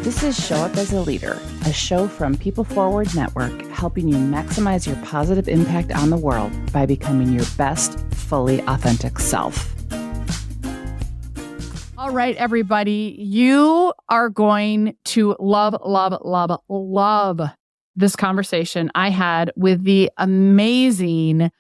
This is Show Up as a Leader, a show from People Forward Network, helping you maximize your positive impact on the world by becoming your best, fully authentic self. All right, everybody, you are going to love this conversation I had with the amazing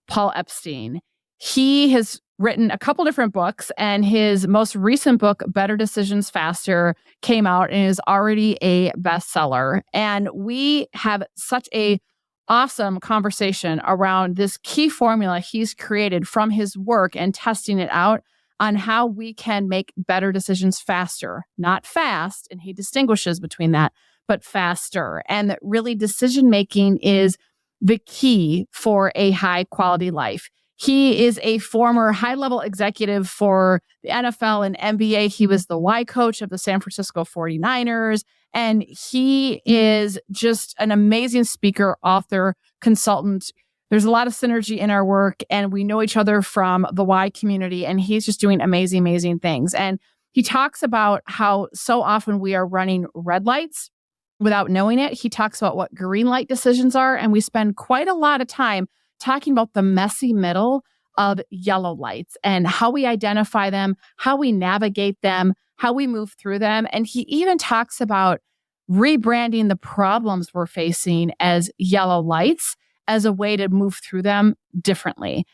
Paul Epstein. He has written a couple different books, and his most recent book, Better Decisions Faster, came out and is already a bestseller. And we have such a awesome conversation around this key formula he's created from his work and testing it out on how we can make better decisions faster, not fast. And he distinguishes between that, but faster. And that really decision-making is the key for a high quality life. He is a former high-level executive for the NFL and NBA. He was the Y coach of the San Francisco 49ers. And he is just an amazing speaker, author, consultant. There's a lot of synergy in our work, and we know each other from the Y community, and he's just doing amazing, amazing things. And he talks about how so often we are running red lights without knowing it. He talks about what green light decisions are, and we spend quite a lot of time talking about the messy middle of yellow lights and how we identify them, how we navigate them, how we move through them. And he even talks about rebranding the problems we're facing as yellow lights as a way to move through them differently.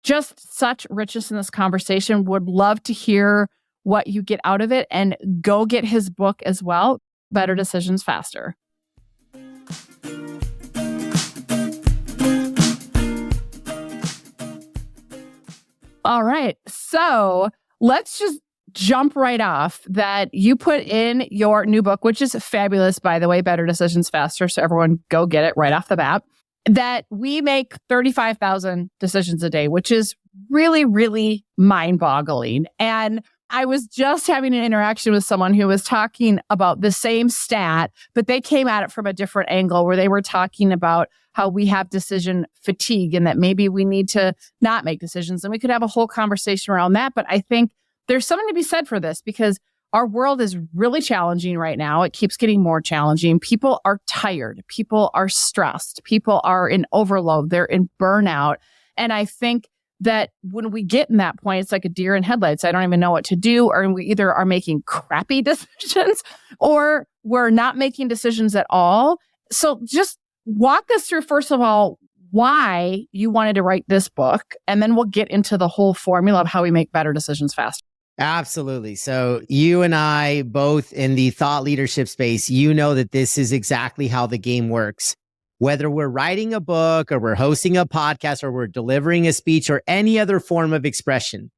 Just such richness in this conversation. Would love to hear what you get out of it, and go get his book as well, Better Decisions Faster. All right. So let's just jump right off that you put in your new book, which is fabulous, by the way, Better Decisions Faster. So everyone go get it right off the bat. That we make 35,000 decisions a day, which is really, really mind-boggling. And I was just having an interaction with someone who was talking about the same stat, but they came at it from a different angle, where they were talking about how we have decision fatigue and that maybe we need to not make decisions. And we could have a whole conversation around that. But I think there's something to be said for this, because our world is really challenging right now. It keeps getting more challenging. People are tired. People are stressed. People are in overload. They're in burnout. And I think that when we get in that point, it's like a deer in headlights. I don't even know what to do. Or we either are making crappy decisions or we're not making decisions at all. So just walk us through, first of all, why you wanted to write this book, and then we'll get into the whole formula of how we make better decisions faster. Absolutely. So you and I, both in the thought leadership space, you know that this is exactly how the game works. Whether we're writing a book or we're hosting a podcast or we're delivering a speech or any other form of expression,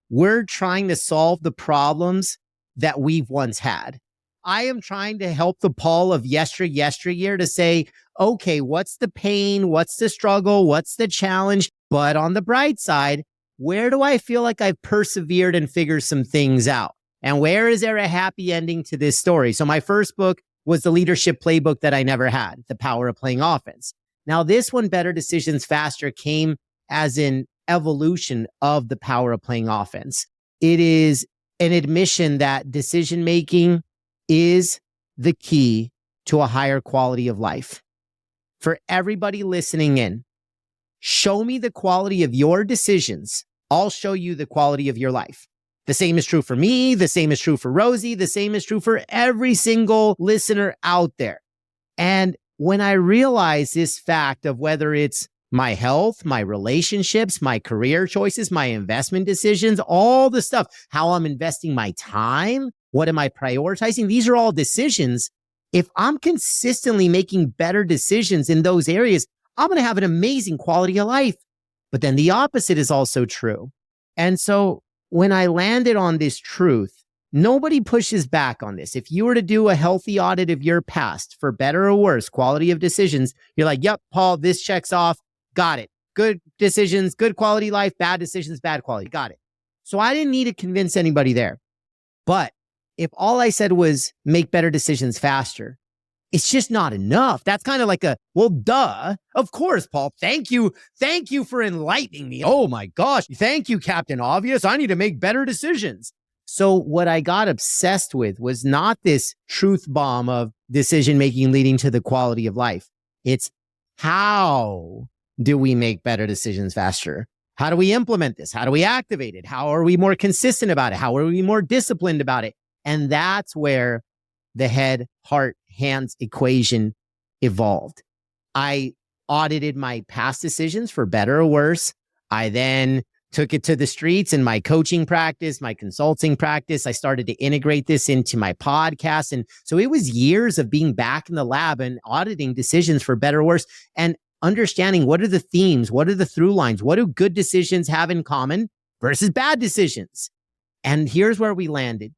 we're trying to solve the problems that we've once had. I am trying to help the Paul of yesteryear to say, okay, what's the pain? What's the struggle? What's the challenge? But on the bright side, where do I feel like I've persevered and figured some things out? And where is there a happy ending to this story? So my first book was the leadership playbook that I never had, The Power of Playing Offense. Now this one, Better Decisions Faster, came as an evolution of The Power of Playing Offense. It is an admission that decision-making is the key to a higher quality of life. For everybody listening in, show me the quality of your decisions. I'll show you the quality of your life. The same is true for me. The same is true for Rosie. The same is true for every single listener out there. And when I realize this fact of whether it's my health, my relationships, my career choices, my investment decisions, all the stuff, how I'm investing my time, what am I prioritizing? These are all decisions. If I'm consistently making better decisions in those areas, I'm going to have an amazing quality of life. But then the opposite is also true. And so when I landed on this truth, nobody pushes back on this. If you were to do a healthy audit of your past, for better or worse, quality of decisions, you're like, yep, Paul, this checks off. Got it. Good decisions, good quality life, bad decisions, bad quality. Got it. So I didn't need to convince anybody there. But if all I said was make better decisions faster, it's just not enough. That's kind of like well, duh. Of course, Paul. Thank you. Thank you for enlightening me. Oh my gosh. Thank you, Captain Obvious. I need to make better decisions. So what I got obsessed with was not this truth bomb of decision making leading to the quality of life. It's how do we make better decisions faster? How do we implement this? How do we activate it? How are we more consistent about it? How are we more disciplined about it? And that's where the head, heart, hands equation evolved. I audited my past decisions for better or worse. I then took it to the streets in my coaching practice, my consulting practice. I started to integrate this into my podcast. And so it was years of being back in the lab and auditing decisions for better or worse and understanding what are the themes, what are the through lines, what do good decisions have in common versus bad decisions. And here's where we landed.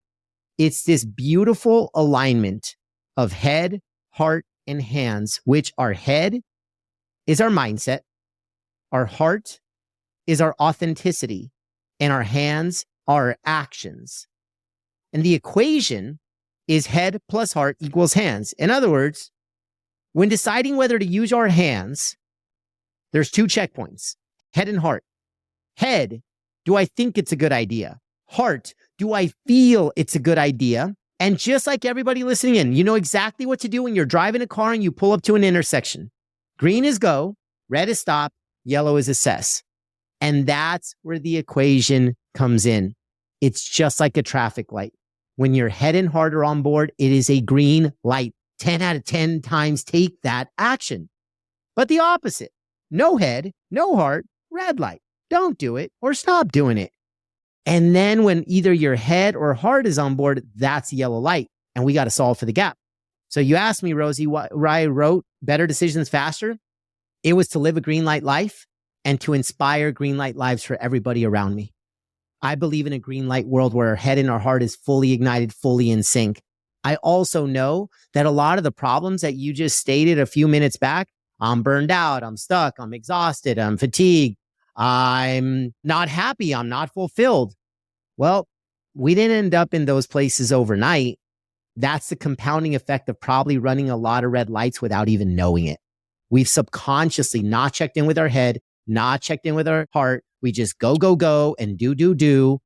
It's this beautiful alignment of head, heart, and hands, which our head is our mindset, our heart is our authenticity, and our hands are our actions. And the equation is head plus heart equals hands. In other words, when deciding whether to use our hands, there's two checkpoints, head and heart. Head, do I think it's a good idea? Heart, do I feel it's a good idea? And just like everybody listening in, you know exactly what to do when you're driving a car and you pull up to an intersection. Green is go, red is stop, yellow is assess. And that's where the equation comes in. It's just like a traffic light. When your head and heart are on board, it is a green light. 10 out of 10 times take that action. But the opposite, no head, no heart, red light. Don't do it or stop doing it. And then when either your head or heart is on board, that's yellow light. And we got to solve for the gap. So you asked me, Rosie, why I wrote Better Decisions Faster. It was to live a green light life and to inspire green light lives for everybody around me. I believe in a green light world where our head and our heart is fully ignited, fully in sync. I also know that a lot of the problems that you just stated a few minutes back, I'm burned out, I'm stuck, I'm exhausted, I'm fatigued, I'm not happy, I'm not fulfilled. Well, we didn't end up in those places overnight. That's the compounding effect of probably running a lot of red lights without even knowing it. We've subconsciously not checked in with our head, not checked in with our heart. We just go, and do.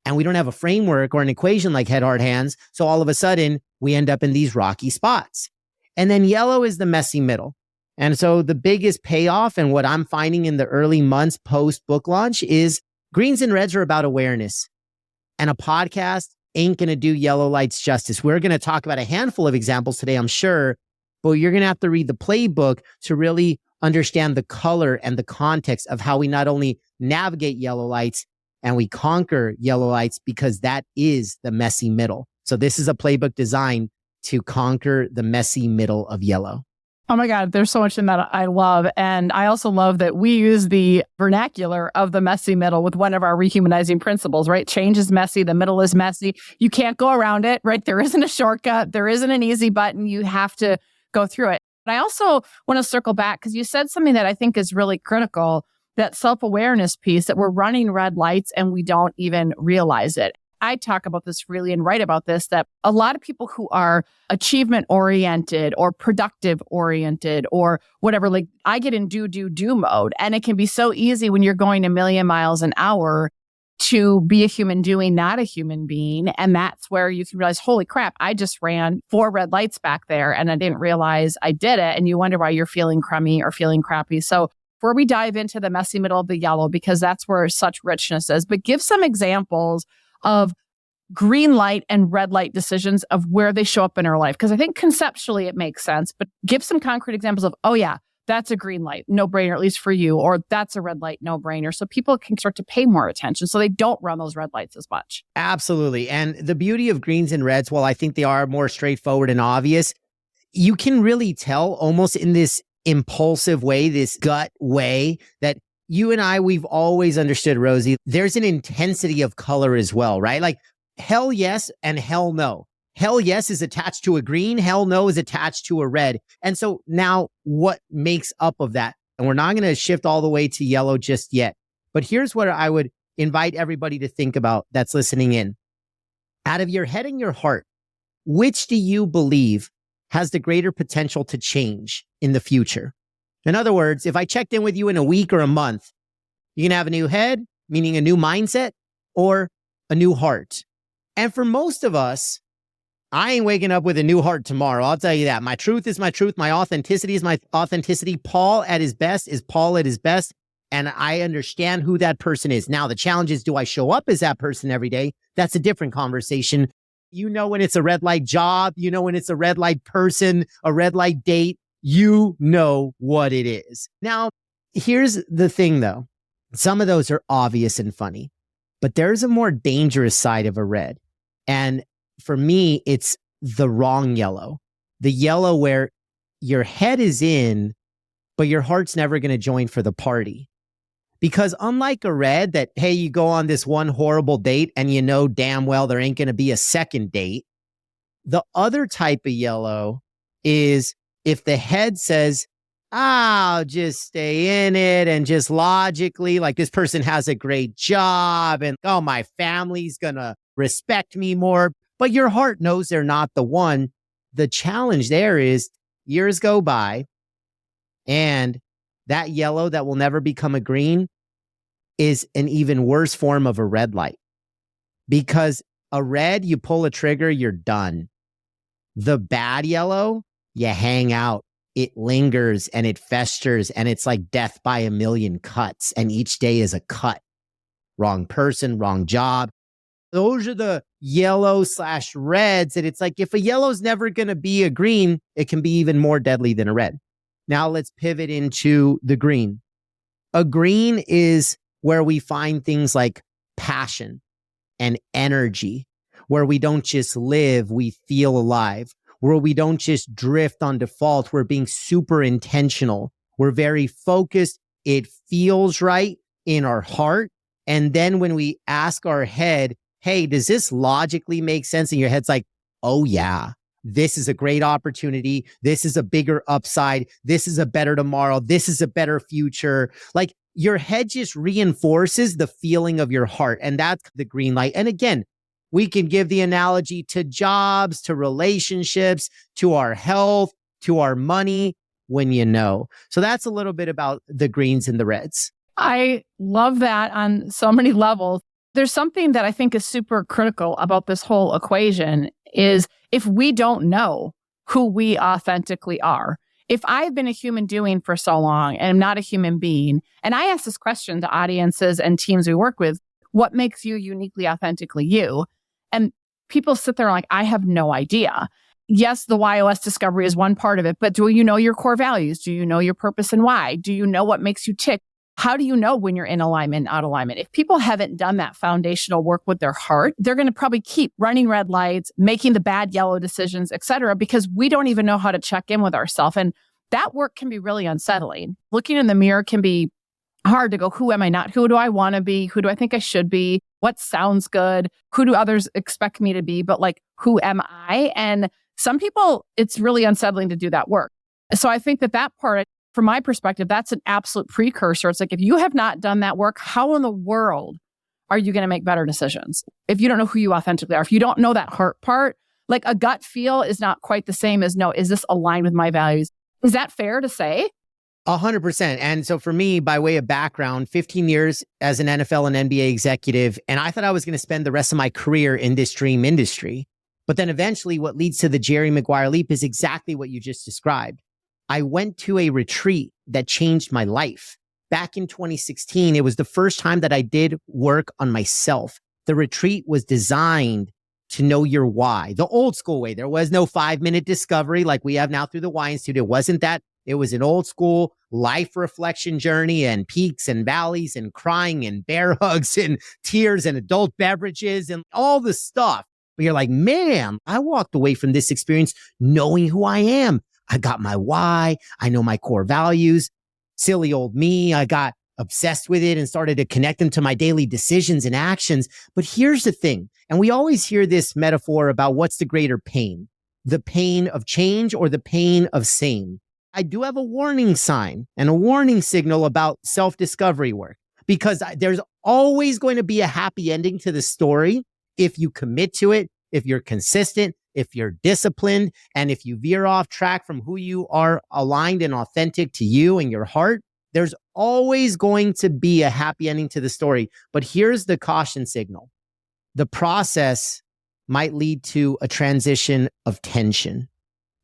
And we don't have a framework or an equation like head, heart, hands. So all of a sudden, we end up in these rocky spots. And then yellow is the messy middle. And so the biggest payoff and what I'm finding in the early months post book launch is greens and reds are about awareness. And a podcast ain't going to do yellow lights justice. We're going to talk about a handful of examples today, I'm sure, but you're going to have to read the playbook to really understand the color and the context of how we not only navigate yellow lights and we conquer yellow lights, because that is the messy middle. So this is a playbook designed to conquer the messy middle of yellow. Oh my God, there's so much in that I love. And I also love that we use the vernacular of the messy middle with one of our rehumanizing principles, right? Change is messy. The middle is messy. You can't go around it, right? There isn't a shortcut. There isn't an easy button. You have to go through it. But I also want to circle back because you said something that I think is really critical, that self-awareness piece, that we're running red lights and we don't even realize it. I talk about this freely and write about this, that a lot of people who are achievement oriented or productive oriented or whatever, like I get in do mode. And it can be so easy when you're going a million miles an hour to be a human doing, not a human being. And that's where you can realize, holy crap, I just ran 4 red lights back there and I didn't realize I did it. And you wonder why you're feeling crummy or feeling crappy. So before we dive into the messy middle of the yellow, because that's where such richness is, but give some examples of green light and red light decisions of where they show up in our life. Because I think conceptually it makes sense, but give some concrete examples of, oh yeah, that's a green light, no brainer, at least for you, or that's a red light, no brainer. So people can start to pay more attention so they don't run those red lights as much. Absolutely. And the beauty of greens and reds, while I think they are more straightforward and obvious, you can really tell almost in this impulsive way, this gut way that you and I, we've always understood, Rosie, there's an intensity of color as well, right? Like hell yes and hell no. Hell yes is attached to a green, hell no is attached to a red. And so now what makes up of that? And we're not going to shift all the way to yellow just yet. But here's what I would invite everybody to think about that's listening in. Out of your head and your heart, which do you believe has the greater potential to change in the future? In other words, if I checked in with you in a week or a month, you can have a new head, meaning a new mindset, or a new heart. And for most of us, I ain't waking up with a new heart tomorrow. I'll tell you that. My truth is my truth. My authenticity is my authenticity. Paul at his best is Paul at his best. And I understand who that person is. Now, the challenge is, do I show up as that person every day? That's a different conversation. You know when it's a red light job. You know when it's a red light person, a red light date. You know what it is. Now, here's the thing, though. Some of those are obvious and funny, but there's a more dangerous side of a red. And for me, it's the wrong yellow. The yellow where your head is in, but your heart's never going to join for the party. Because unlike a red that, hey, you go on this one horrible date and you know damn well there ain't going to be a second date. The other type of yellow is if the head says, I'll just stay in it and just logically, like this person has a great job and, oh, my family's going to respect me more. But your heart knows they're not the one. The challenge there is years go by and that yellow that will never become a green is an even worse form of a red light. Because a red, you pull a trigger, you're done. The bad yellow, you hang out. It lingers and it festers and it's like death by a million cuts. And each day is a cut. Wrong person, wrong job. Those are the yellow/reds. And it's like, if a yellow's never going to be a green, it can be even more deadly than a red. Now let's pivot into the green. A green is where we find things like passion and energy, where we don't just live, we feel alive, where we don't just drift on default. We're being super intentional. We're very focused. It feels right in our heart. And then when we ask our head, hey, does this logically make sense? And your head's like, oh yeah, this is a great opportunity. This is a bigger upside. This is a better tomorrow. This is a better future. Like your head just reinforces the feeling of your heart. And that's the green light. And again, we can give the analogy to jobs, to relationships, to our health, to our money, when you know. So that's a little bit about the greens and the reds. I love that on so many levels. There's something that I think is super critical about this whole equation is if we don't know who we authentically are. If I've been a human doing for so long and I'm not a human being, and I ask this question to audiences and teams we work with, what makes you uniquely, authentically you? And people sit there like, I have no idea. Yes, the YOS discovery is one part of it, but do you know your core values? Do you know your purpose and why? Do you know what makes you tick? How do you know when you're in alignment, out of alignment? If people haven't done that foundational work with their heart, they're going to probably keep running red lights, making the bad yellow decisions, et cetera, because we don't even know how to check in with ourselves. And that work can be really unsettling. Looking in the mirror can be hard to go, who am I not? Who do I want to be? Who do I think I should be? What sounds good? Who do others expect me to be? But like, who am I? And some people, it's really unsettling to do that work. So I think that part, from my perspective, that's an absolute precursor. It's like, if you have not done that work, how in the world are you going to make better decisions? If you don't know who you authentically are, if you don't know that heart part, like a gut feel is not quite the same as, no, is this aligned with my values? Is that fair to say? 100%. And so for me, by way of background, 15 years as an NFL and NBA executive, and I thought I was going to spend the rest of my career in this dream industry. But then eventually what leads to the Jerry Maguire leap is exactly what you just described. I went to a retreat that changed my life. Back in 2016, it was the first time that I did work on myself. The retreat was designed to know your why, the old school way. There was no 5-minute discovery like we have now through the Wine Institute. It wasn't that. It was an old school life reflection journey and peaks and valleys and crying and bear hugs and tears and adult beverages and all the stuff. But you're like, man, I walked away from this experience knowing who I am. I got my why. I know my core values. Silly old me. I got obsessed with it and started to connect them to my daily decisions and actions. But here's the thing. And we always hear this metaphor about what's the greater pain, the pain of change or the pain of sane. I do have a warning sign and a warning signal about self-discovery work, because there's always going to be a happy ending to the story if you commit to it, if you're consistent, if you're disciplined, and if you veer off track from who you are aligned and authentic to you and your heart. There's always going to be a happy ending to the story. But here's the caution signal. The process might lead to a transition of tension.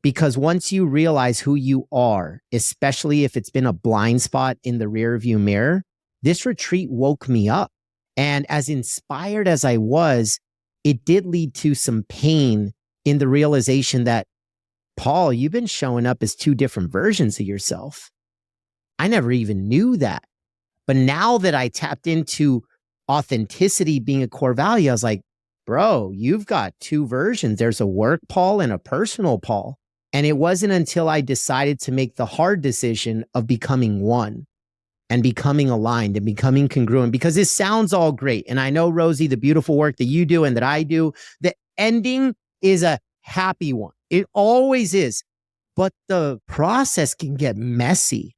Because once you realize who you are, especially if it's been a blind spot in the rearview mirror, this retreat woke me up. And as inspired as I was, it did lead to some pain in the realization that, Paul, you've been showing up as two different versions of yourself. I never even knew that. But now that I tapped into authenticity being a core value, I was like, bro, you've got two versions. There's a work Paul and a personal Paul. And it wasn't until I decided to make the hard decision of becoming one and becoming aligned and becoming congruent, because this sounds all great. And I know, Rosie, the beautiful work that you do and that I do, the ending is a happy one. It always is. But the process can get messy.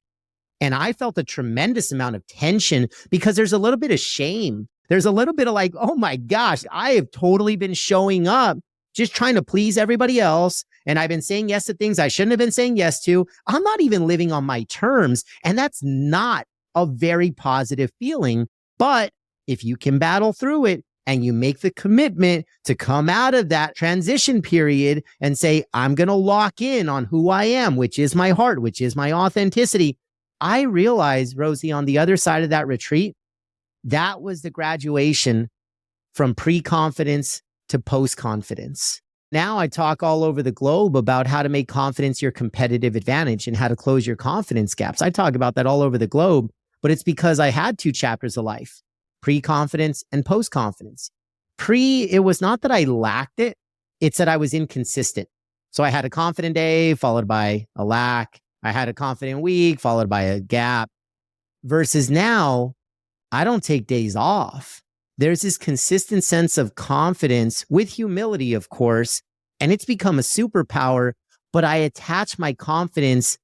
And I felt a tremendous amount of tension because there's a little bit of shame. There's a little bit of like, oh my gosh, I have totally been showing up just trying to please everybody else. And I've been saying yes to things I shouldn't have been saying yes to. I'm not even living on my terms. And that's not a very positive feeling. But if you can battle through it and you make the commitment to come out of that transition period and say, I'm going to lock in on who I am, which is my heart, which is my authenticity. I realized, Rosie, on the other side of that retreat, that was the graduation from pre-confidence to post-confidence. Now I talk all over the globe about how to make confidence your competitive advantage and how to close your confidence gaps. I talk about that all over the globe, but it's because I had two chapters of life, pre-confidence and post-confidence. It was not that I lacked it. It's that I was inconsistent. So I had a confident day followed by a lack. I had a confident week followed by a gap, versus now I don't take days off. There's this consistent sense of confidence with humility, of course, and it's become a superpower, but I attach my confidence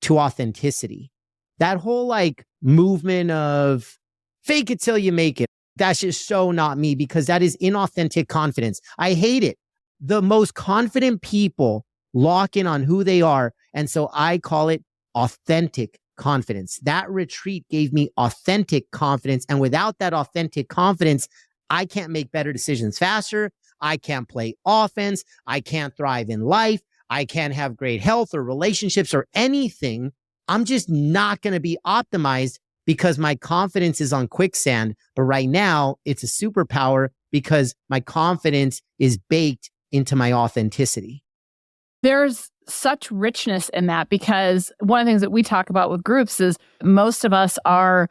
to authenticity. That whole like movement of fake it till you make it. That's just so not me, because that is inauthentic confidence. I hate it. The most confident people lock in on who they are. And so I call it authentic confidence. That retreat gave me authentic confidence. And without that authentic confidence, I can't make better decisions faster. I can't play offense. I can't thrive in life. I can't have great health or relationships or anything. I'm just not going to be optimized because my confidence is on quicksand. But right now, it's a superpower because my confidence is baked into my authenticity. There's such richness in that, because one of the things that we talk about with groups is most of us are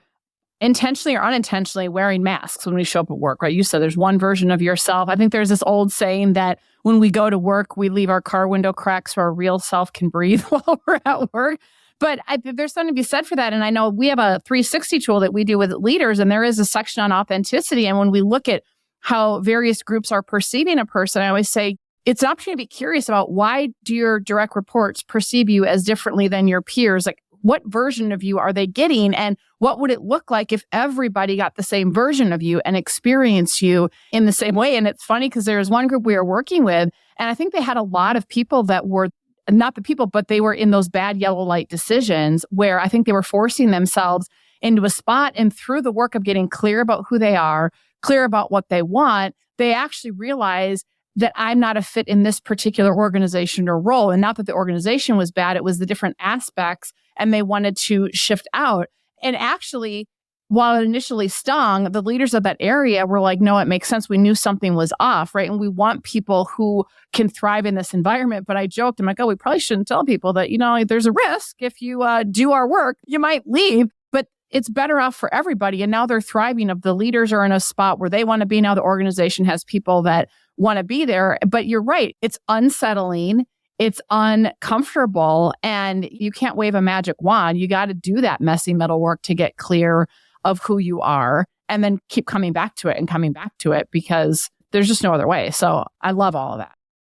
intentionally or unintentionally wearing masks when we show up at work, right? You said there's one version of yourself. I think there's this old saying that when we go to work, we leave our car window cracked so our real self can breathe while we're at work. But there's something to be said for that. And I know we have a 360 tool that we do with leaders, and there is a section on authenticity. And when we look at how various groups are perceiving a person, I always say, it's an opportunity to be curious about, why do your direct reports perceive you as differently than your peers? Like, what version of you are they getting? And what would it look like if everybody got the same version of you and experienced you in the same way? And it's funny because there was one group we were working with, and I think they had a lot of people that were not the people, but they were in those bad yellow light decisions where I think they were forcing themselves into a spot. And through the work of getting clear about who they are, clear about what they want, they actually realize that I'm not a fit in this particular organization or role. And not that the organization was bad, it was the different aspects, and they wanted to shift out. And actually, while it initially stung, the leaders of that area were like, no, it makes sense. We knew something was off, right? And we want people who can thrive in this environment. But I joked, I'm like, oh, we probably shouldn't tell people that, there's a risk if you do our work, you might leave. But it's better off for everybody. And now they're thriving. If the leaders are in a spot where they want to be, now the organization has people that want to be there. But you're right. It's unsettling. It's uncomfortable. And you can't wave a magic wand. You got to do that messy middle work to get clear of who you are, and then keep coming back to it because there's just no other way. So I love all of that.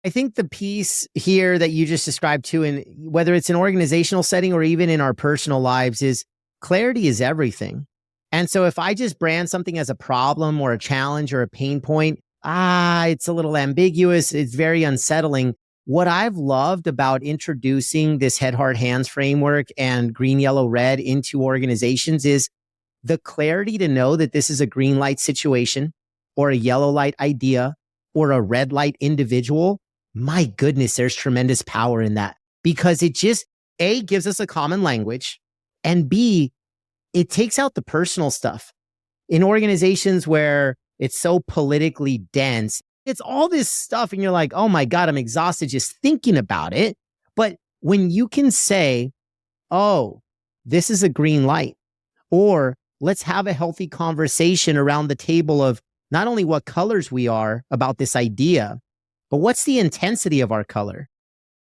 I think the piece here that you just described too, and whether it's an organizational setting or even in our personal lives, is clarity is everything. And so if I just brand something as a problem or a challenge or a pain point, it's a little ambiguous. It's very unsettling. What I've loved about introducing this head, heart, hands framework and green, yellow, red into organizations is the clarity to know that this is a green light situation or a yellow light idea or a red light individual, my goodness, there's tremendous power in that because it just, A, gives us a common language, and B, it takes out the personal stuff. In organizations where it's so politically dense, it's all this stuff and you're like, oh my God, I'm exhausted just thinking about it. But when you can say, oh, this is a green light, or let's have a healthy conversation around the table of not only what colors we are about this idea, but what's the intensity of our color?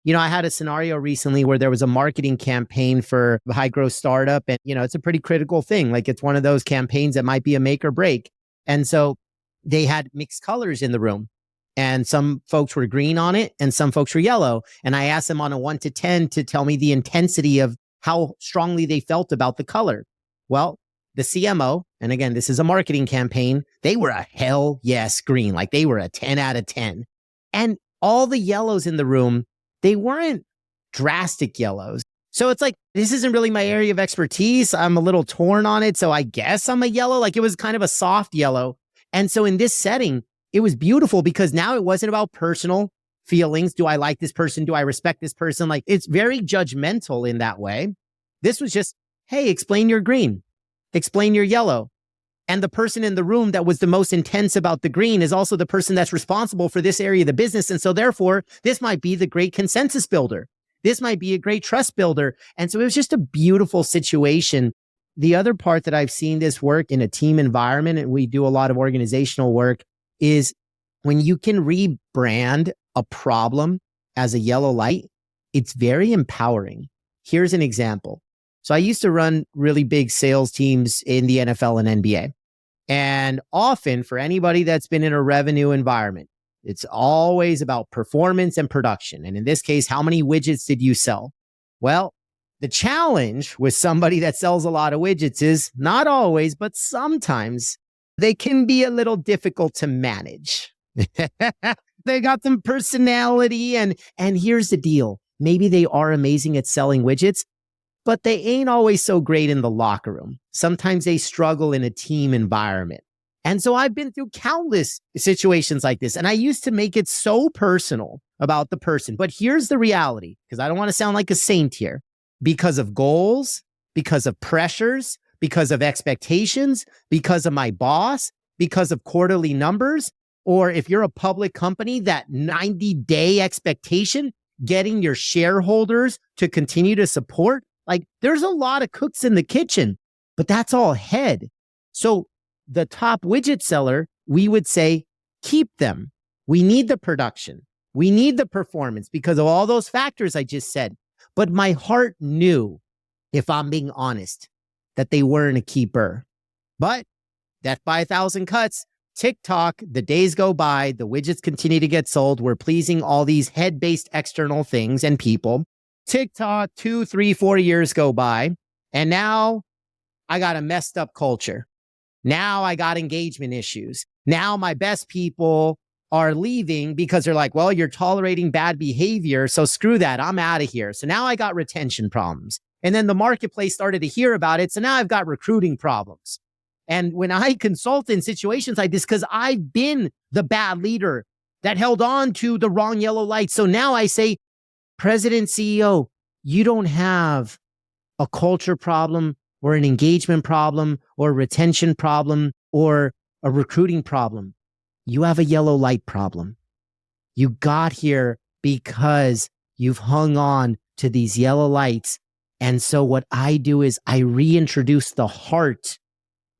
You know, I had a scenario recently where there was a marketing campaign for a high growth startup. And, you know, it's a pretty critical thing. Like it's one of those campaigns that might be a make or break. And so they had mixed colors in the room. And some folks were green on it and some folks were yellow. And I asked them on a 1 to 10 to tell me the intensity of how strongly they felt about the color. Well, the CMO, and again, this is a marketing campaign, they were a hell yes green. Like they were a 10 out of 10. And all the yellows in the room, they weren't drastic yellows. So it's like, this isn't really my area of expertise. I'm a little torn on it. So I guess I'm a yellow. Like it was kind of a soft yellow. And so in this setting, it was beautiful because now it wasn't about personal feelings. Do I like this person? Do I respect this person? Like it's very judgmental in that way. This was just, hey, explain your green, explain your yellow. And the person in the room that was the most intense about the green is also the person that's responsible for this area of the business. And so therefore, this might be the great consensus builder. This might be a great trust builder. And so it was just a beautiful situation. The other part that I've seen this work in a team environment, and we do a lot of organizational work, is when you can rebrand a problem as a yellow light, it's very empowering. Here's an example. So I used to run really big sales teams in the NFL and NBA. And often for anybody that's been in a revenue environment, it's always about performance and production. And in this case, how many widgets did you sell? Well, the challenge with somebody that sells a lot of widgets is not always, but sometimes they can be a little difficult to manage. They got some personality and here's the deal. Maybe they are amazing at selling widgets, but they ain't always so great in the locker room. Sometimes they struggle in a team environment. And so I've been through countless situations like this. And I used to make it so personal about the person. But here's the reality, because I don't want to sound like a saint here. Because of goals, because of pressures, because of expectations, because of my boss, because of quarterly numbers, or if you're a public company, that 90-day expectation, getting your shareholders to continue to support. Like there's a lot of cooks in the kitchen, but that's all head. So the top widget seller, we would say, keep them. We need the production. We need the performance because of all those factors I just said. But my heart knew, if I'm being honest, that they weren't a keeper. But death by 1,000 cuts, TikTok, the days go by, the widgets continue to get sold. We're pleasing all these head-based external things and people. TikTok, 2, 3, 4 years go by. And now I got a messed up culture. Now I got engagement issues. Now my best people are leaving because they're like, well, you're tolerating bad behavior. So screw that. I'm out of here. So now I got retention problems. And then the marketplace started to hear about it. So now I've got recruiting problems. And when I consult in situations like this, because I've been the bad leader that held on to the wrong yellow light. So now I say, President, CEO, you don't have a culture problem or an engagement problem or a retention problem or a recruiting problem. You have a yellow light problem. You got here because you've hung on to these yellow lights. And so what I do is I reintroduce the heart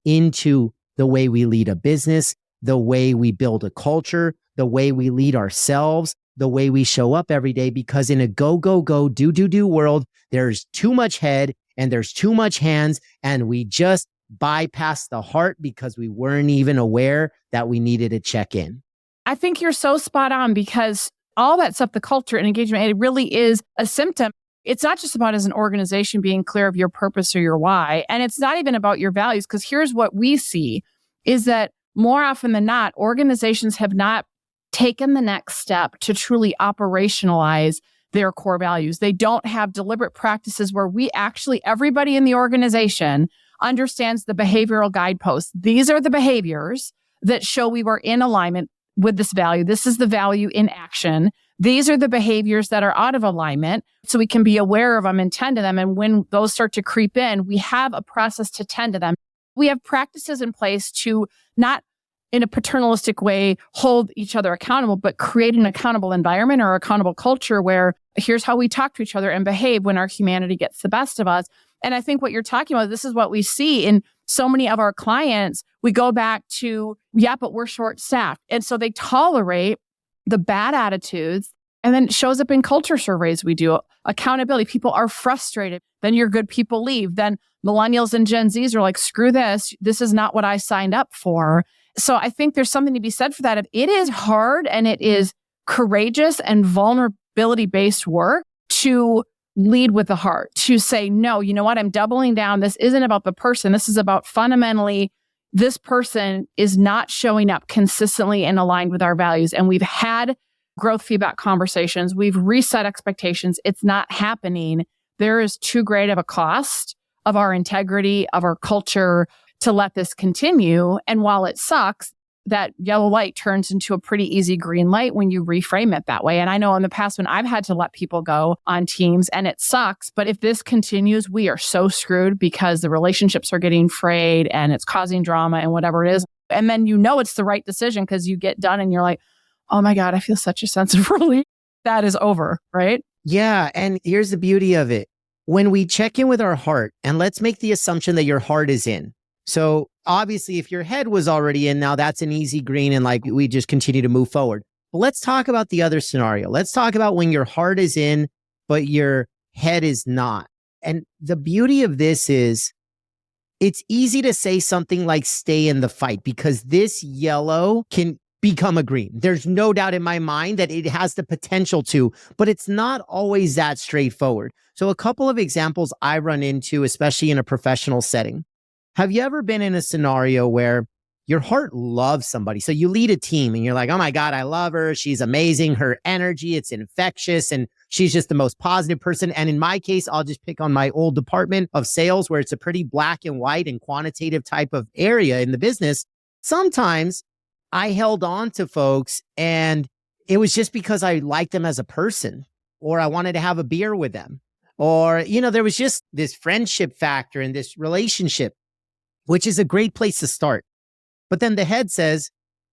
into the way we lead a business, the way we build a culture, the way we lead ourselves, the way we show up every day, because in a go, go, go, do world, there's too much head and there's too much hands, and we just bypass the heart because we weren't even aware that we needed to check in. I think you're so spot on because all that stuff, the culture and engagement, it really is a symptom. It's not just about as an organization being clear of your purpose or your why. And it's not even about your values, because here's what we see is that more often than not, organizations have not taken the next step to truly operationalize their core values. They don't have deliberate practices where we actually, everybody in the organization understands the behavioral guideposts. These are the behaviors that show we were in alignment with this value. This is the value in action. These are the behaviors that are out of alignment. So we can be aware of them and tend to them. And when those start to creep in, we have a process to tend to them. We have practices in place to not in a paternalistic way hold each other accountable, but create an accountable environment or accountable culture where here's how we talk to each other and behave when our humanity gets the best of us. And I think what you're talking about, this is what we see in so many of our clients. We go back to, but we're short-staffed. And so they tolerate the bad attitudes, and then it shows up in culture surveys we do. Accountability. People are frustrated. Then your good people leave. Then millennials and Gen Zs are like, screw this. This is not what I signed up for. So I think there's something to be said for that. It is hard and it is courageous and vulnerability-based work to lead with the heart, to say, no, you know what? I'm doubling down. This isn't about the person. This is about fundamentally, this person is not showing up consistently and aligned with our values. And we've had growth feedback conversations. We've reset expectations. It's not happening. There is too great of a cost of our integrity, of our culture to let this continue. And while it sucks, that yellow light turns into a pretty easy green light when you reframe it that way. And I know in the past when I've had to let people go on teams and it sucks, but if this continues, we are so screwed because the relationships are getting frayed and it's causing drama and whatever it is. And then you know it's the right decision because you get done and you're like, oh my God, I feel such a sense of relief. That is over, right? Yeah. And here's the beauty of it. When we check in with our heart, and let's make the assumption that your heart is in. So obviously, if your head was already in, now that's an easy green and like we just continue to move forward. But let's talk about the other scenario. Let's talk about when your heart is in, but your head is not. And the beauty of this is it's easy to say something like stay in the fight because this yellow can become a green. There's no doubt in my mind that it has the potential to, but it's not always that straightforward. So a couple of examples I run into, especially in a professional setting. Have you ever been in a scenario where your heart loves somebody? So you lead a team and you're like, oh my God, I love her. She's amazing. Her energy, it's infectious. And she's just the most positive person. And in my case, I'll just pick on my old department of sales where it's a pretty black and white and quantitative type of area in the business. Sometimes I held on to folks and it was just because I liked them as a person or I wanted to have a beer with them. Or, there was just this friendship factor in this relationship, which is a great place to start. But then the head says,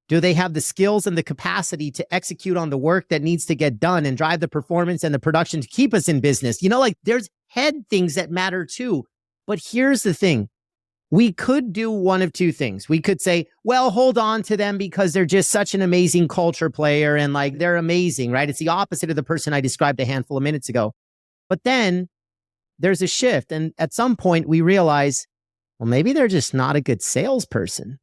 do they have the skills and the capacity to execute on the work that needs to get done and drive the performance and the production to keep us in business? There's head things that matter too. But here's the thing. We could do one of two things. We could say, well, hold on to them because they're just such an amazing culture player and they're amazing, right? It's the opposite of the person I described a handful of minutes ago. But then there's a shift. And at some point we realize, well, maybe they're just not a good salesperson.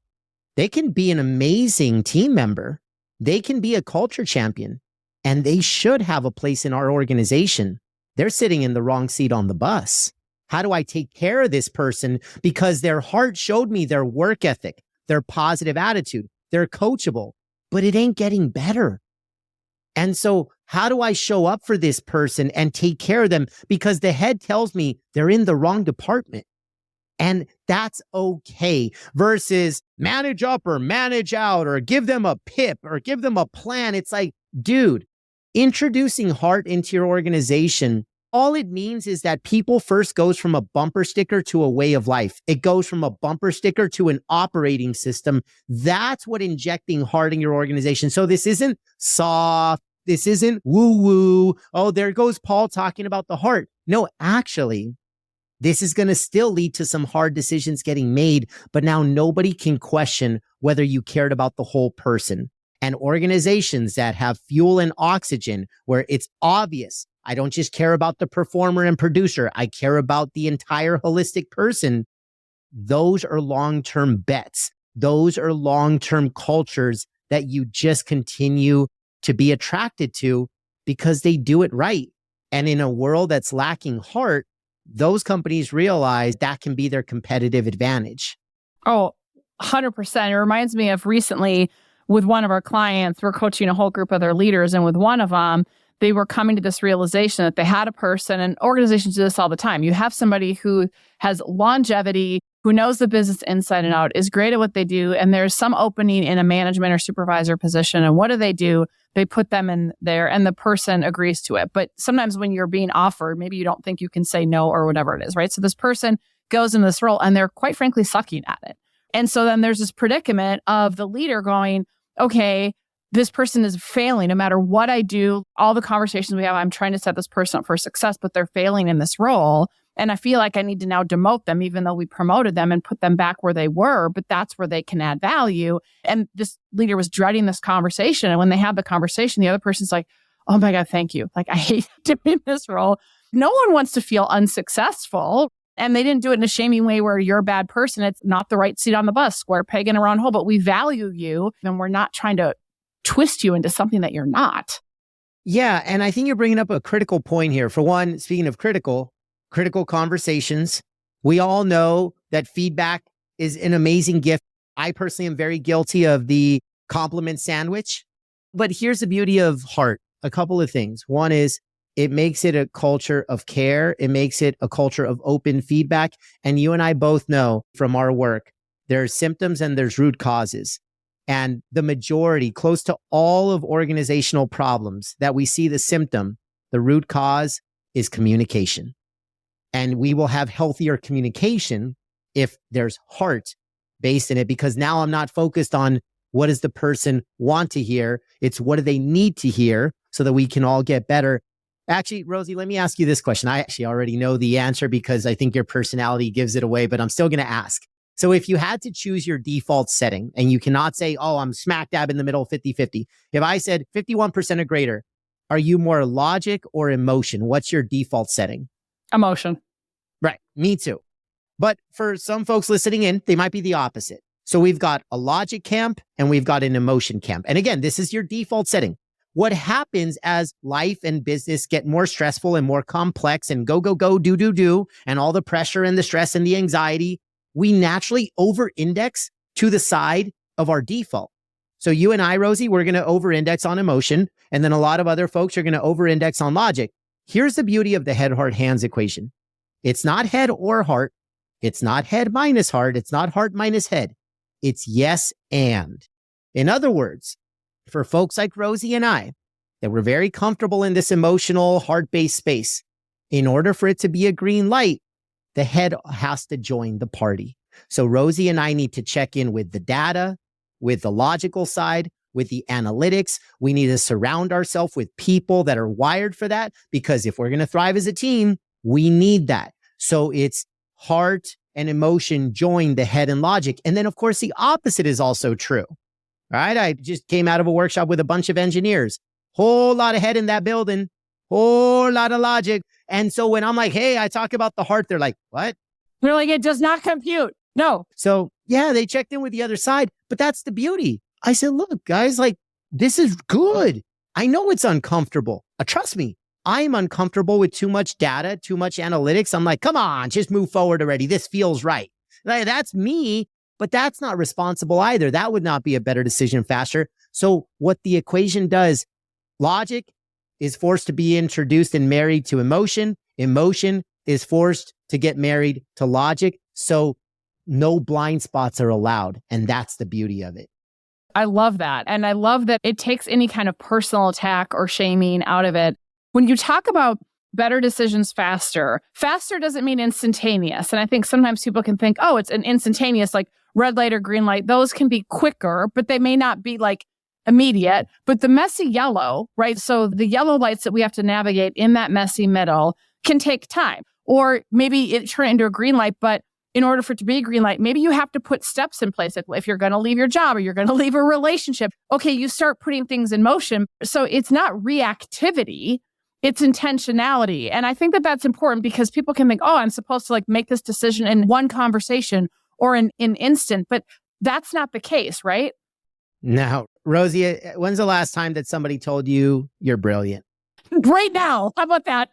They can be an amazing team member. They can be a culture champion, and they should have a place in our organization. They're sitting in the wrong seat on the bus. How do I take care of this person? Because their heart showed me their work ethic, their positive attitude, they're coachable, but it ain't getting better. And so how do I show up for this person and take care of them? Because the head tells me they're in the wrong department. And that's okay versus manage up or manage out or give them a pip or give them a plan. It's like, dude, introducing heart into your organization, all it means is that people first goes from a bumper sticker to a way of life. It goes from a bumper sticker to an operating system. That's what injecting heart in your organization. So this isn't soft. This isn't woo-woo. Oh, there goes Paul talking about the heart. No, actually, this is going to still lead to some hard decisions getting made, but now nobody can question whether you cared about the whole person. And organizations that have fuel and oxygen, where it's obvious, I don't just care about the performer and producer, I care about the entire holistic person. Those are long-term bets. Those are long-term cultures that you just continue to be attracted to because they do it right. And in a world that's lacking heart, those companies realize that can be their competitive advantage. Oh, 100%. It reminds me of recently with one of our clients, we're coaching a whole group of their leaders. And with one of them, they were coming to this realization that they had a person, and organizations do this all the time. You have somebody who has longevity, who knows the business inside and out, is great at what they do, and there's some opening in a management or supervisor position, and what do? They put them in there and the person agrees to it. But sometimes when you're being offered, maybe you don't think you can say no or whatever it is, right? So this person goes into this role and they're quite frankly sucking at it. And so then there's this predicament of the leader going, okay, this person is failing no matter what I do. All the conversations we have, I'm trying to set this person up for success, but they're failing in this role. And I feel like I need to now demote them, even though we promoted them, and put them back where they were, but that's where they can add value. And this leader was dreading this conversation. And when they had the conversation, the other person's like, oh my God, thank you. Like, I hate doing this role. No one wants to feel unsuccessful. And they didn't do it in a shaming way where you're a bad person. It's not the right seat on the bus, square peg in a round hole, but we value you and we're not trying to twist you into something that you're not. Yeah. And I think you're bringing up a critical point here. For one, speaking of critical conversations, we all know that feedback is an amazing gift. I personally am very guilty of the compliment sandwich. But here's the beauty of heart. A couple of things. One is it makes it a culture of care. It makes it a culture of open feedback. And you and I both know from our work, there's symptoms and there's root causes. And the majority, close to all of organizational problems that we see the symptom, the root cause is communication. And we will have healthier communication if there's heart based in it, because now I'm not focused on what does the person want to hear. It's what do they need to hear so that we can all get better. Actually, Rosie, let me ask you this question. I actually already know the answer because I think your personality gives it away, but I'm still going to ask. So if you had to choose your default setting and you cannot say, oh, I'm smack dab in the middle, 50-50. If I said 51% or greater, are you more logic or emotion? What's your default setting? Emotion. Right. Me too. But for some folks listening in, they might be the opposite. So we've got a logic camp and we've got an emotion camp. And again, this is your default setting. What happens as life and business get more stressful and more complex and go, do, and all the pressure and the stress and the anxiety, we naturally over-index to the side of our default. So you and I, Rosie, we're going to over-index on emotion. And then a lot of other folks are going to over-index on logic. Here's the beauty of the head, heart, hands equation. It's not head or heart. It's not head minus heart. It's not heart minus head. It's yes and. In other words, for folks like Rosie and I, that we're very comfortable in this emotional, heart-based space, in order for it to be a green light, the head has to join the party. So Rosie and I need to check in with the data, with the logical side, with the analytics. We need to surround ourselves with people that are wired for that, because if we're going to thrive as a team, we need that. So it's heart and emotion join the head and logic. And then, of course, the opposite is also true. Right? I just came out of a workshop with a bunch of engineers. Whole lot of head in that building. Whole lot of logic. And so when I'm like, hey, I talk about the heart, they're like, what? They're like, it does not compute. No. So yeah, they checked in with the other side, but that's the beauty. I said, look, guys, like, this is good. I know it's uncomfortable. Trust me, I'm uncomfortable with too much data, too much analytics. I'm like, come on, just move forward already. This feels right. Like, that's me. But that's not responsible either. That would not be a better decision faster. So what the equation does, logic is forced to be introduced and married to emotion. Emotion is forced to get married to logic. So no blind spots are allowed. And that's the beauty of it. I love that. And I love that it takes any kind of personal attack or shaming out of it. When you talk about better decisions faster doesn't mean instantaneous. And I think sometimes people can think, oh, it's an instantaneous, like red light or green light. Those can be quicker, but they may not be like immediate. But the messy yellow, right? So the yellow lights that we have to navigate in that messy middle can take time. Or maybe it turn into a green light, but in order for it to be a green light, maybe you have to put steps in place. If you're going to leave your job or you're going to leave a relationship, okay, you start putting things in motion. So it's not reactivity. It's intentionality. And I think that that's important because people can think, oh, I'm supposed to like make this decision in one conversation or in an instant, but that's not the case, right? Now, Rosie, when's the last time that somebody told you you're brilliant? Right now. How about that?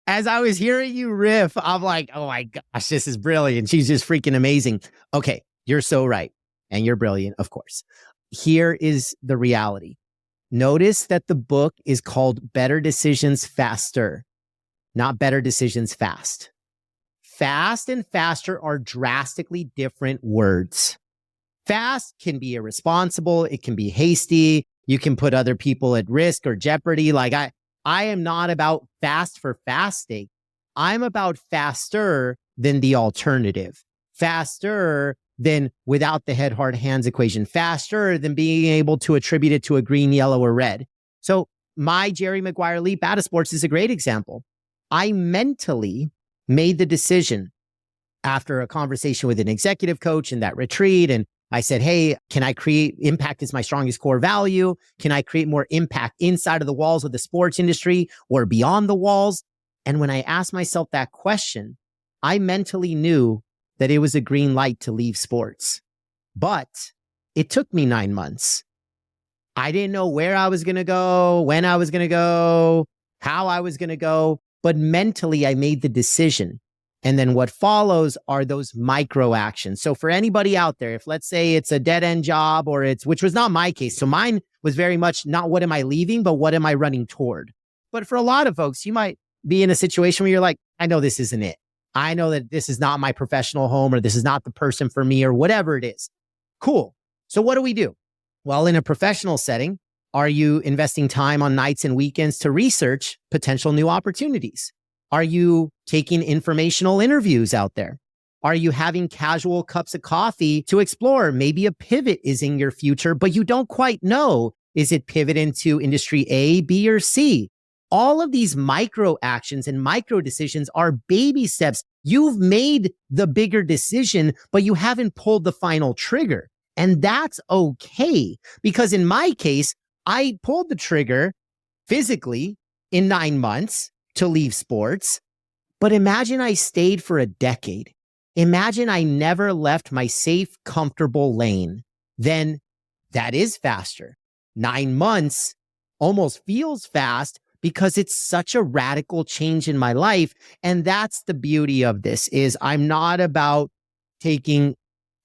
As I was hearing you riff, I'm like, oh my gosh, this is brilliant. She's just freaking amazing. Okay, you're so right. And you're brilliant, of course. Here is the reality. Notice that the book is called Better Decisions Faster, not Better Decisions Fast. fast and faster are drastically different words. Fast can be irresponsible. It can be hasty. You can put other people at risk or jeopardy. Like I am not about fast for fast's sake. I'm about faster than the alternative, faster than without the head, heart, hands equation, faster than being able to attribute it to a green, yellow, or red. So my Jerry Maguire leap out of sports is a great example. I mentally made the decision after a conversation with an executive coach in that retreat. And I said, hey, can I create impact is my strongest core value? Can I create more impact inside of the walls of the sports industry or beyond the walls? And when I asked myself that question, I mentally knew that it was a green light to leave sports. But it took me 9 months. I didn't know where I was going to go, when I was going to go, how I was going to go, but mentally I made the decision. And then what follows are those micro actions. So for anybody out there, if let's say it's a dead end job or which was not my case. So mine was very much not what am I leaving, but what am I running toward? But for a lot of folks, you might be in a situation where you're like, I know this isn't it. I know that this is not my professional home or this is not the person for me or whatever it is. Cool. So what do we do? Well, in a professional setting, are you investing time on nights and weekends to research potential new opportunities? Are you taking informational interviews out there? Are you having casual cups of coffee to explore? Maybe a pivot is in your future, but you don't quite know. Is it pivot into industry A, B, or C? All of these micro actions and micro decisions are baby steps. You've made the bigger decision, but you haven't pulled the final trigger. And that's okay. Because in my case, I pulled the trigger physically in 9 months to leave sports. But imagine I stayed for a decade. Imagine I never left my safe, comfortable lane. Then that is faster. 9 months almost feels fast because it's such a radical change in my life. And that's the beauty of this is I'm not about taking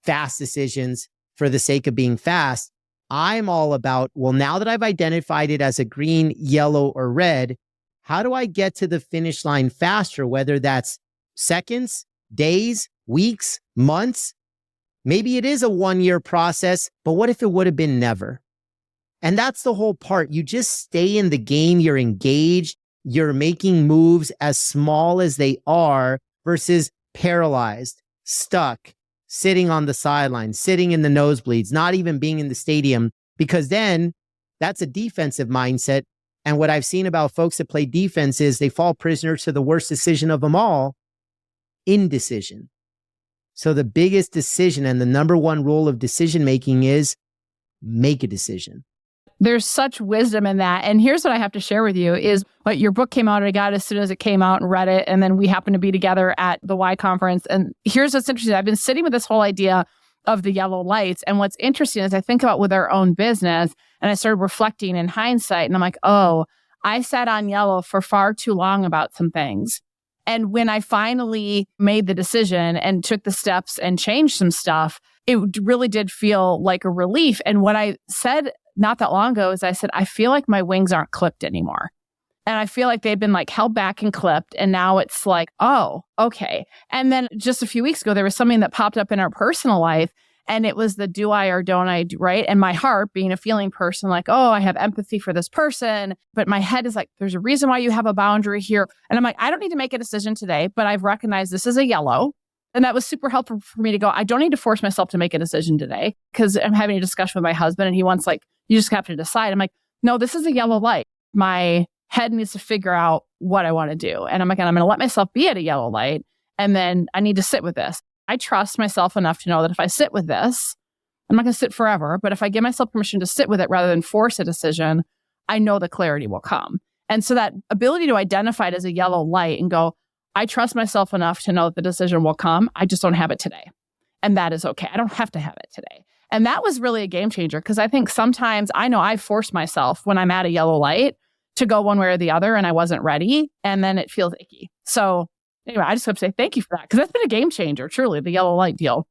fast decisions for the sake of being fast. I'm all about, well, now that I've identified it as a green, yellow, or red, how do I get to the finish line faster? Whether that's seconds, days, weeks, months, maybe it is a 1-year process, but what if it would have been never? And that's the whole part. You just stay in the game. You're engaged. You're making moves as small as they are versus paralyzed, stuck, sitting on the sidelines, sitting in the nosebleeds, not even being in the stadium, because then that's a defensive mindset. And what I've seen about folks that play defense is they fall prisoner to the worst decision of them all, indecision. So the biggest decision and the number one rule of decision making is make a decision. There's such wisdom in that. And here's what I have to share with you is what your book came out. I got it as soon as it came out and read it. And then we happened to be together at the Y conference. And here's what's interesting. I've been sitting with this whole idea of the yellow lights. And what's interesting is I think about with our own business and I started reflecting in hindsight and I'm like, oh, I sat on yellow for far too long about some things. And when I finally made the decision and took the steps and changed some stuff, it really did feel like a relief. And what I said not that long ago is I said, I feel like my wings aren't clipped anymore. And I feel like they've been like held back and clipped. And now it's like, oh, okay. And then just a few weeks ago, there was something that popped up in our personal life. And it was the do I or don't I, right? And my heart being a feeling person, like, oh, I have empathy for this person. But my head is like, there's a reason why you have a boundary here. And I'm like, I don't need to make a decision today, but I've recognized this is a yellow. And that was super helpful for me to go, I don't need to force myself to make a decision today because I'm having a discussion with my husband and he wants like, you just have to decide. I'm like, no, this is a yellow light. My head needs to figure out what I want to do. And I'm like, I'm going to let myself be at a yellow light. And then I need to sit with this. I trust myself enough to know that if I sit with this, I'm not going to sit forever. But if I give myself permission to sit with it rather than force a decision, I know the clarity will come. And so that ability to identify it as a yellow light and go, I trust myself enough to know that the decision will come. I just don't have it today. And that is okay. I don't have to have it today. And that was really a game changer because I think sometimes I know I force myself when I'm at a yellow light to go one way or the other and I wasn't ready. And then it feels icky. So anyway, I just have to say thank you for that because that's been a game changer, truly, the yellow light deal.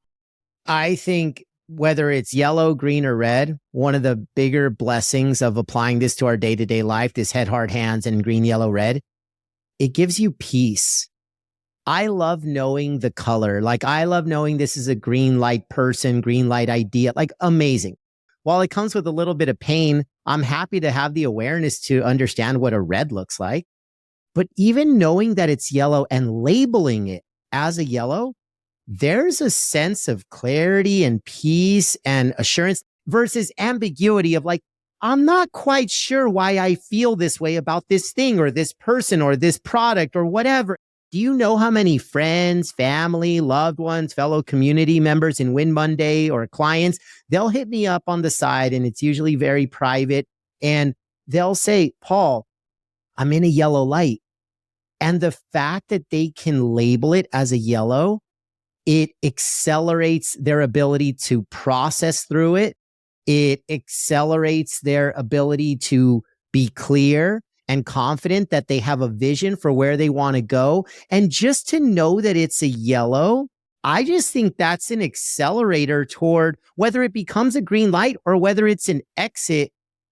I think whether it's yellow, green, or red, one of the bigger blessings of applying this to our day-to-day life, this head, heart, hands, and green, yellow, red, it gives you peace. I love knowing the color. Like, I love knowing this is a green light person, green light idea, like amazing. While it comes with a little bit of pain, I'm happy to have the awareness to understand what a red looks like. But even knowing that it's yellow and labeling it as a yellow, there's a sense of clarity and peace and assurance versus ambiguity of like, I'm not quite sure why I feel this way about this thing or this person or this product or whatever. Do you know how many friends, family, loved ones, fellow community members in Win Monday or clients, they'll hit me up on the side and it's usually very private and they'll say, Paul, I'm in a yellow light. And the fact that they can label it as a yellow, it accelerates their ability to process through it. It accelerates their ability to be clear and confident that they have a vision for where they want to go. And just to know that it's a yellow, I just think that's an accelerator toward whether it becomes a green light or whether it's an exit.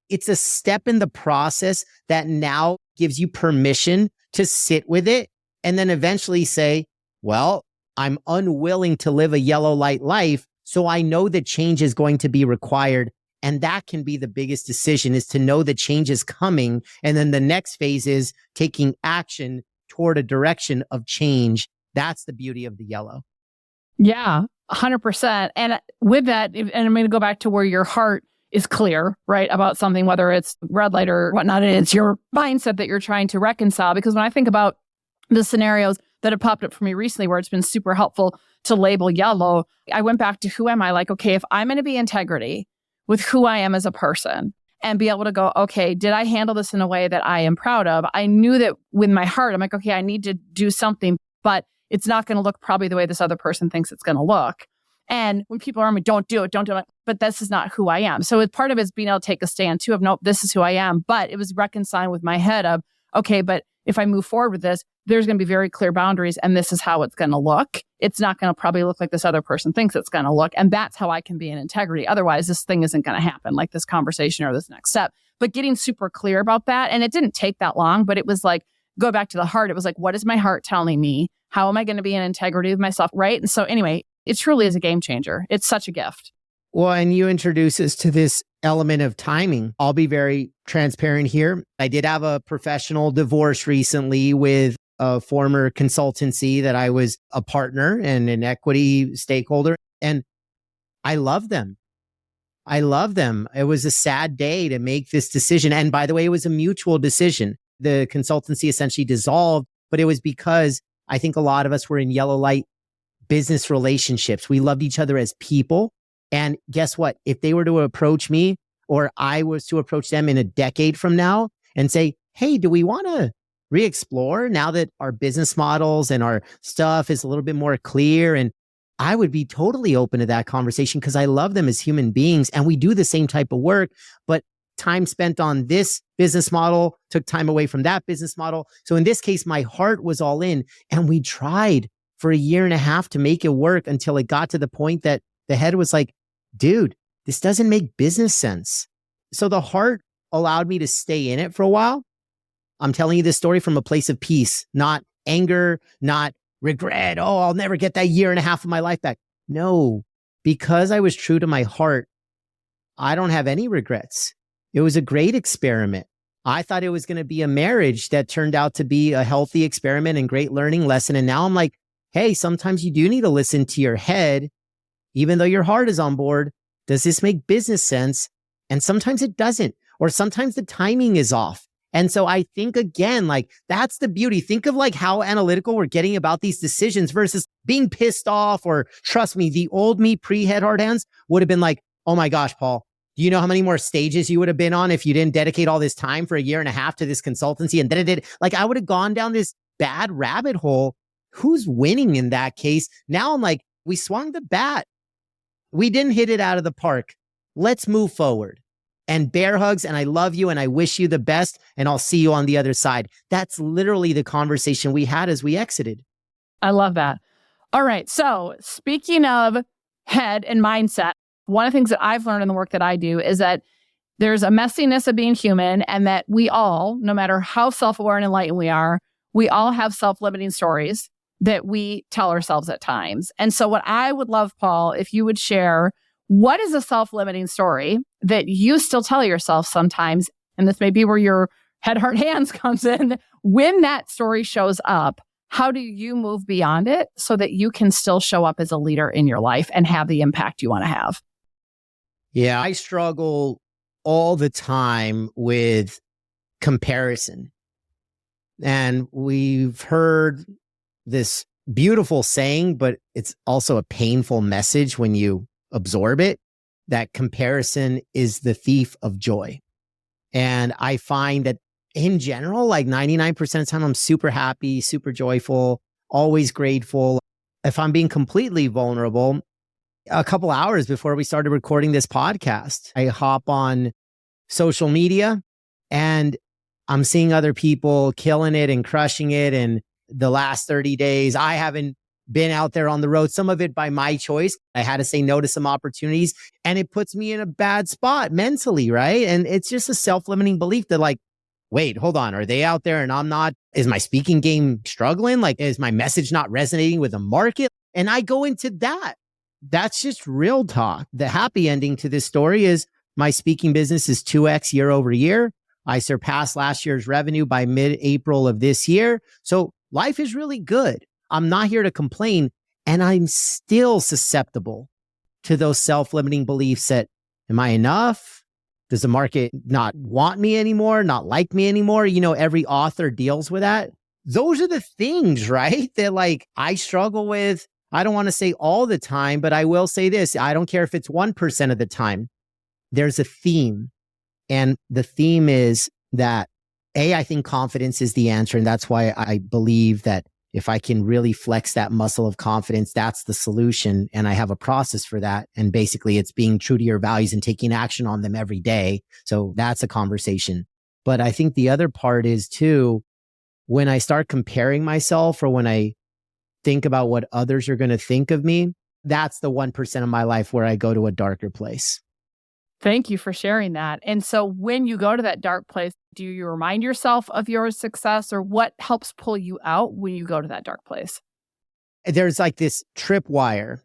It's a step in the process that now gives you permission to sit with it and then eventually say, well, I'm unwilling to live a yellow light life. So I know that change is going to be required. And that can be the biggest decision, is to know that change is coming. And then the next phase is taking action toward a direction of change. That's the beauty of the yellow. Yeah, 100%. And with that, and I'm going to go back to where your heart is clear, right, about something, whether it's red light or whatnot, it's your mindset that you're trying to reconcile. Because when I think about the scenarios that have popped up for me recently where it's been super helpful to label yellow, I went back to who am I? Like, okay, if I'm going to be integrity with who I am as a person and be able to go, okay, did I handle this in a way that I am proud of? I knew that with my heart, I'm like, okay, I need to do something, but it's not going to look probably the way this other person thinks it's going to look. And when people are on me, don't do it, but this is not who I am. So part of it is being able to take a stand too of, nope, this is who I am. But it was reconciling with my head of, okay, but if I move forward with this, there's going to be very clear boundaries and this is how it's going to look. It's not going to probably look like this other person thinks it's going to look. And that's how I can be in integrity. Otherwise, this thing isn't going to happen, like this conversation or this next step. But getting super clear about that. And it didn't take that long, but it was like, go back to the heart. It was like, what is my heart telling me? How am I going to be in integrity with myself? Right. And so anyway, it truly is a game changer. It's such a gift. Well, and you introduce us to this element of timing. I'll be very transparent here. I did have a professional divorce recently with a former consultancy that I was a partner and an equity stakeholder. And I love them. I love them. It was a sad day to make this decision. And by the way, it was a mutual decision. The consultancy essentially dissolved, but it was because I think a lot of us were in yellow light business relationships. We loved each other as people. And guess what? If they were to approach me or I was to approach them in a decade from now and say, hey, do we want to re-explore now that our business models and our stuff is a little bit more clear? And I would be totally open to that conversation because I love them as human beings and we do the same type of work, but time spent on this business model took time away from that business model. So in this case, my heart was all in and we tried for a year and a half to make it work until it got to the point that the head was like, dude, this doesn't make business sense. So the heart allowed me to stay in it for a while. I'm telling you this story from a place of peace, not anger, not regret. Oh, I'll never get that year and a half of my life back. No, because I was true to my heart, I don't have any regrets. It was a great experiment. I thought it was going to be a marriage that turned out to be a healthy experiment and great learning lesson. And now I'm like, hey, sometimes you do need to listen to your head, even though your heart is on board. Does this make business sense? And sometimes it doesn't, or sometimes the timing is off. And so I think, again, like that's the beauty. Think of like how analytical we're getting about these decisions versus being pissed off, or trust me, the old me pre-head hard hands would have been like, oh my gosh, Paul, do you know how many more stages you would have been on if you didn't dedicate all this time for a year and a half to this consultancy? And then it did, like, I would have gone down this bad rabbit hole. Who's winning in that case? Now I'm like, we swung the bat. We didn't hit it out of the park. Let's move forward. And bear hugs, and I love you, and I wish you the best, and I'll see you on the other side. That's literally the conversation we had as we exited. I love that. All right. So speaking of head and mindset, one of the things that I've learned in the work that I do is that there's a messiness of being human, and that we all, no matter how self-aware and enlightened we all have self-limiting stories that we tell ourselves at times. And so what I would love, Paul, if you would share, what is a self-limiting story that you still tell yourself sometimes? And this may be where your head, heart, hands comes in. When that story shows up, how do you move beyond it so that you can still show up as a leader in your life and have the impact you want to have? Yeah, I struggle all the time with comparison. And we've heard this beautiful saying, but it's also a painful message when you absorb it, that comparison is the thief of joy. And I find that in general, like 99% of the time, I'm super happy, super joyful, always grateful. If I'm being completely vulnerable, a couple hours before we started recording this podcast, I hop on social media and I'm seeing other people killing it and crushing it. And the last 30 days, I haven't been out there on the road, some of it by my choice. I had to say no to some opportunities and it puts me in a bad spot mentally, right? And it's just a self-limiting belief that like, wait, hold on, are they out there and I'm not? Is my speaking game struggling? Like, is my message not resonating with the market? And I go into that. That's just real talk. The happy ending to this story is my speaking business is 2x year over year. I surpassed last year's revenue by mid-April of this year. So life is really good. I'm not here to complain. And I'm still susceptible to those self-limiting beliefs that, am I enough? Does the market not want me anymore? Not like me anymore? You know, every author deals with that. Those are the things, right? That like I struggle with. I don't want to say all the time, but I will say this. I don't care if it's 1% of the time. There's a theme. And the theme is that, I think confidence is the answer. And that's why I believe that if I can really flex that muscle of confidence, that's the solution. And I have a process for that. And basically it's being true to your values and taking action on them every day. So that's a conversation. But I think the other part is too, when I start comparing myself or when I think about what others are going to think of me, that's the 1% of my life where I go to a darker place. Thank you for sharing that. And so when you go to that dark place, do you remind yourself of your success or what helps pull you out when you go to that dark place? There's like this tripwire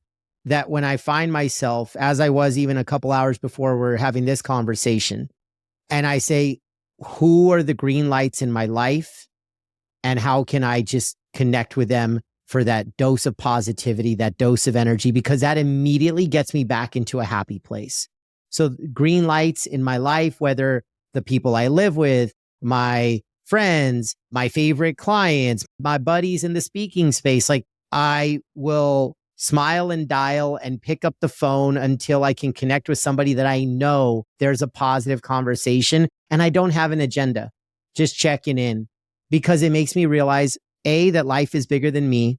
that when I find myself, as I was even a couple hours before we're having this conversation, and I say, who are the green lights in my life? And how can I just connect with them for that dose of positivity, that dose of energy? Because that immediately gets me back into a happy place. So green lights in my life, whether the people I live with, my friends, my favorite clients, my buddies in the speaking space, like I will smile and dial and pick up the phone until I can connect with somebody that I know there's a positive conversation and I don't have an agenda, just checking in, because it makes me realize A, that life is bigger than me,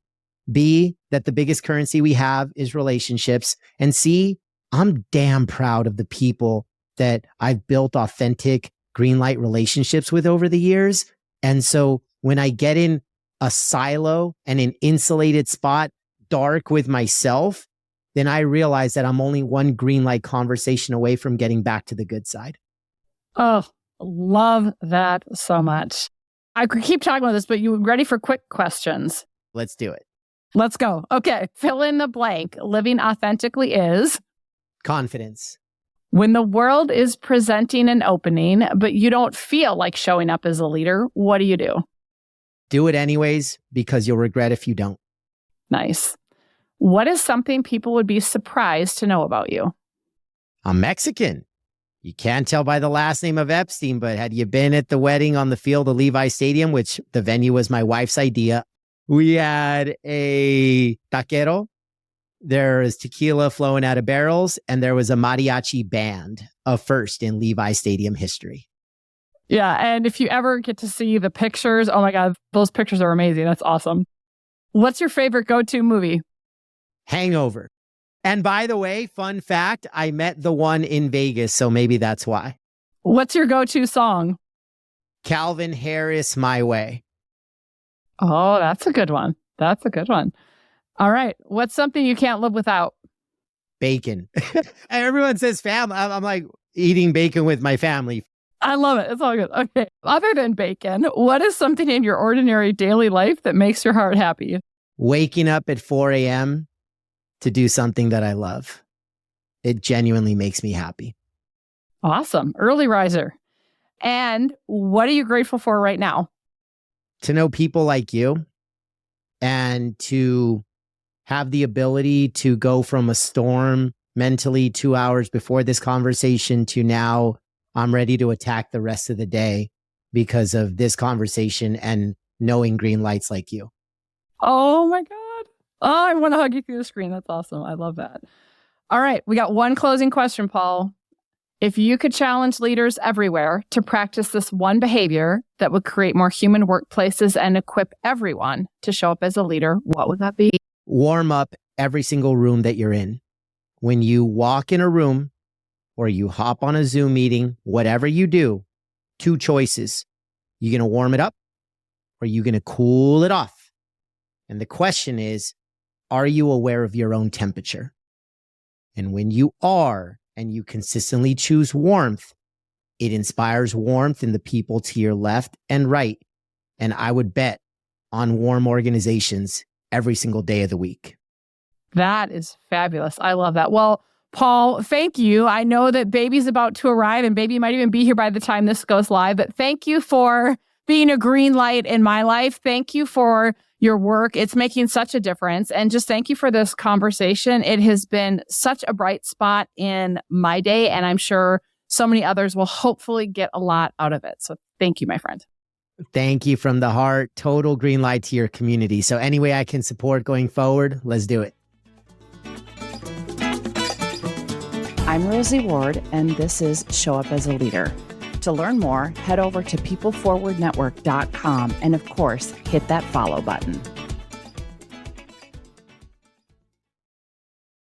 B, that the biggest currency we have is relationships, and C, I'm damn proud of the people that I've built authentic green light relationships with over the years. And so when I get in a silo and an insulated spot, dark with myself, then I realize that I'm only one green light conversation away from getting back to the good side. Oh, love that so much. I could keep talking about this, but you ready for quick questions? Let's do it. Let's go. Okay. Fill in the blank. Living authentically is? Confidence. When the world is presenting an opening, but you don't feel like showing up as a leader, what do? Do it anyways, because you'll regret if you don't. Nice. What is something people would be surprised to know about you? I'm Mexican. You can't tell by the last name of Epstein, but had you been at the wedding on the field of Levi Stadium, which the venue was my wife's idea, we had a taquero. There is tequila flowing out of barrels, and there was a mariachi band, a first in Levi Stadium history. Yeah, and if you ever get to see the pictures, oh my God, those pictures are amazing. That's awesome. What's your favorite go-to movie? Hangover. And by the way, fun fact, I met the one in Vegas, so maybe that's why. What's your go-to song? Calvin Harris, My Way. Oh, that's a good one. That's a good one. All right. What's something you can't live without? Bacon. Everyone says family. I'm like eating bacon with my family. I love it. It's all good. Okay. Other than bacon, what is something in your ordinary daily life that makes your heart happy? waking up at 4 a.m. to do something that I love. It genuinely makes me happy. Awesome. Early riser. And what are you grateful for right now? To know people like you and to have the ability to go from a storm mentally 2 hours before this conversation to now I'm ready to attack the rest of the day because of this conversation and knowing green lights like you. Oh my God. Oh, I want to hug you through the screen. That's awesome. I love that. All right. We got one closing question, Paul. If you could challenge leaders everywhere to practice this one behavior that would create more human workplaces and equip everyone to show up as a leader, what would that be? Warm up every single room that you're in. When you walk in a room or you hop on a Zoom meeting, whatever you do, 2 choices. You going to warm it up or you going to cool it off? And the question is, are you aware of your own temperature? And when you are, and you consistently choose warmth, it inspires warmth in the people to your left and right. And I would bet on warm organizations every single day of the week. That is fabulous. I love that. Well, Paul, thank you. I know that baby's about to arrive and baby might even be here by the time this goes live, but thank you for being a green light in my life. Thank you for your work. It's making such a difference. And just thank you for this conversation. It has been such a bright spot in my day, and I'm sure so many others will hopefully get a lot out of it. So thank you, my friend. Thank you from the heart. Total green light to your community. So any way I can support going forward, let's do it. I'm Rosie Ward, and this is Show Up as a Leader. To learn more, head over to peopleforwardnetwork.com and, of course, hit that follow button.